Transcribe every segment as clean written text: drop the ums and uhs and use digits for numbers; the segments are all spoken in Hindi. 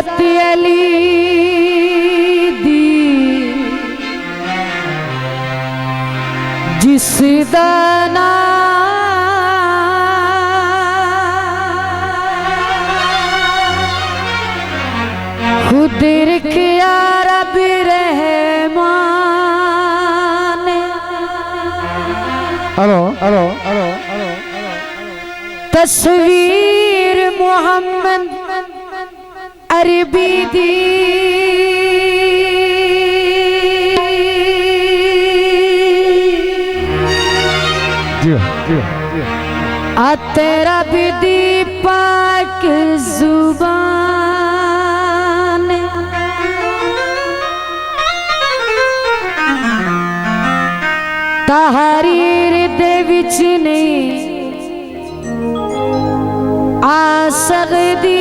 रात अली दी जिस दाना खुद रखिया रब रहमान। हेलो हेलो हेलो तस्वीर मोहम्मद अरबी दी आ तेरा भी दी पाक जुबान। तहरीर दे विच नहीं आ सकदी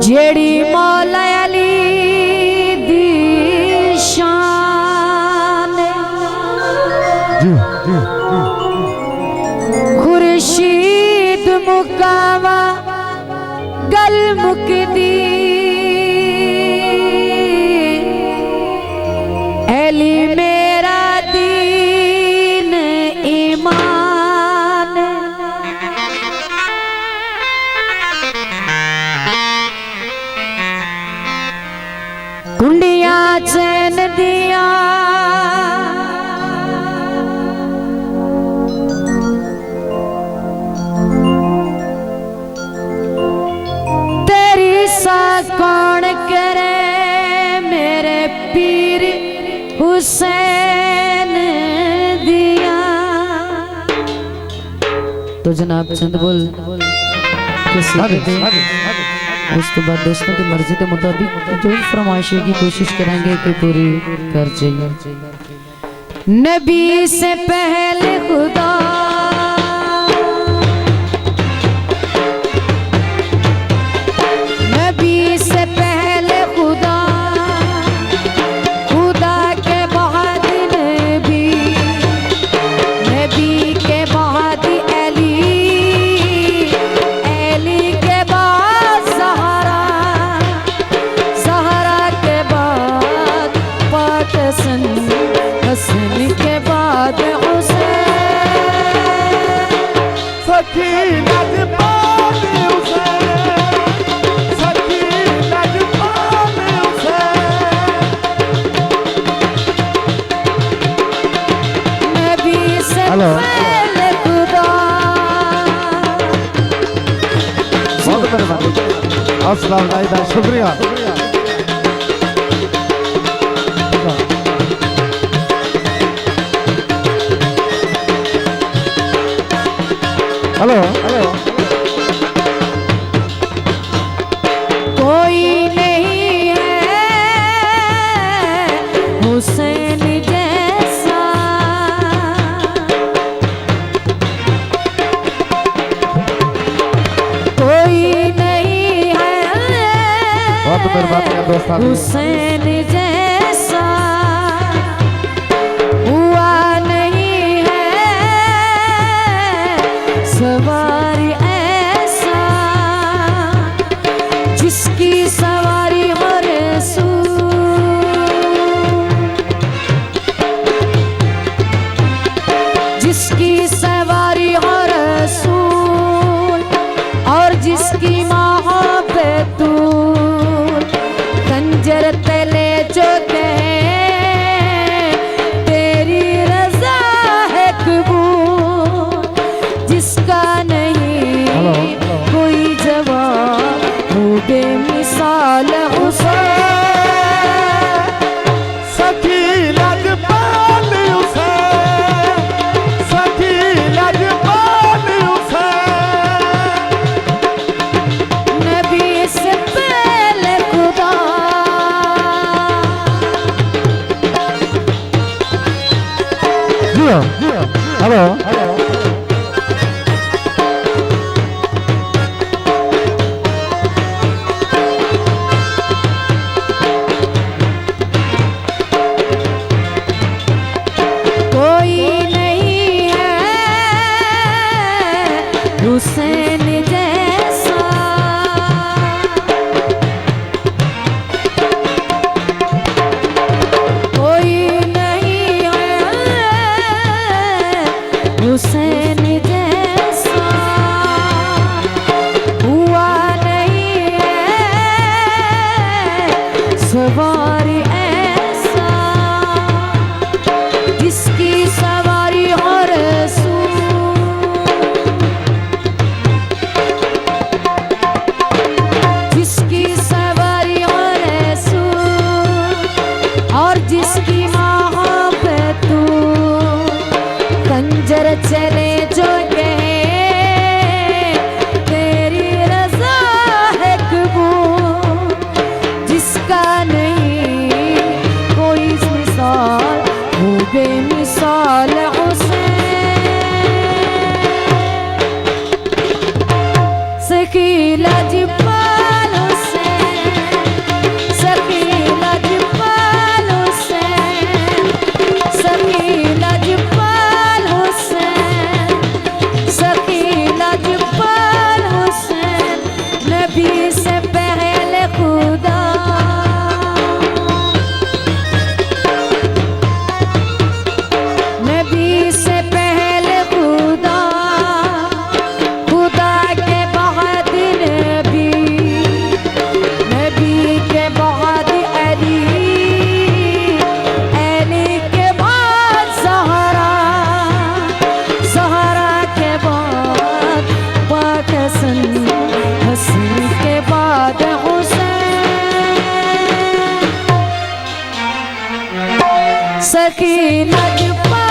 जेड़ी मौला अली दी शान। खुर्शीद मुकावा गल मुकदी अली मेरा दीन ईमान। कुंडियां चैन दिया तेरी सा कौन करे मेरे पीर हुसैन दिया। तो जनाब चंद बोल उसके बाद दोस्तों की मर्जी के मुताबिक जो फरमाइशें की कोशिश करेंगे कि पूरी कर जाइए। नबी से पहले खुदा नबी से पहले खुदा खुदा के बाद नबी नबी के बाद अली अली के बाद ज़हरा ज़हरा के बाद पाक हसन हसन के बाद हुसैन सकीनत पाक हुसैन सकीनत पाक हुसैन। नबी से पहले खुदा। बहुत मेहरबानी अस्सलाम वालेकुम शुक्रिया। हेलो हेलो कोई नहीं है हुसैन जैसा कोई नहीं है बहुत मेहरबानी दोस्तों। हुसैन जैसा हुआ नहीं है सवारी ऐसा जिसकी सवारी हो रसूल जिसकी सवारी हो रसूल और जिसकी माँ हो बैतूल खंजर बेमिसाल हुसैन सखी लाजपाल हुसैन सखी लाजपाल हुसैन सखी लाजपाल हुसैन सखी लाजपाल हुसैन नबी से पहले खुदा नबी से पहले खुदा खुदा के बाद नबी नबी के बाद अली अली के बाद सहरा सहरा के बाद पाक हसन हसन के बाद हुसैन सखी लाजपाल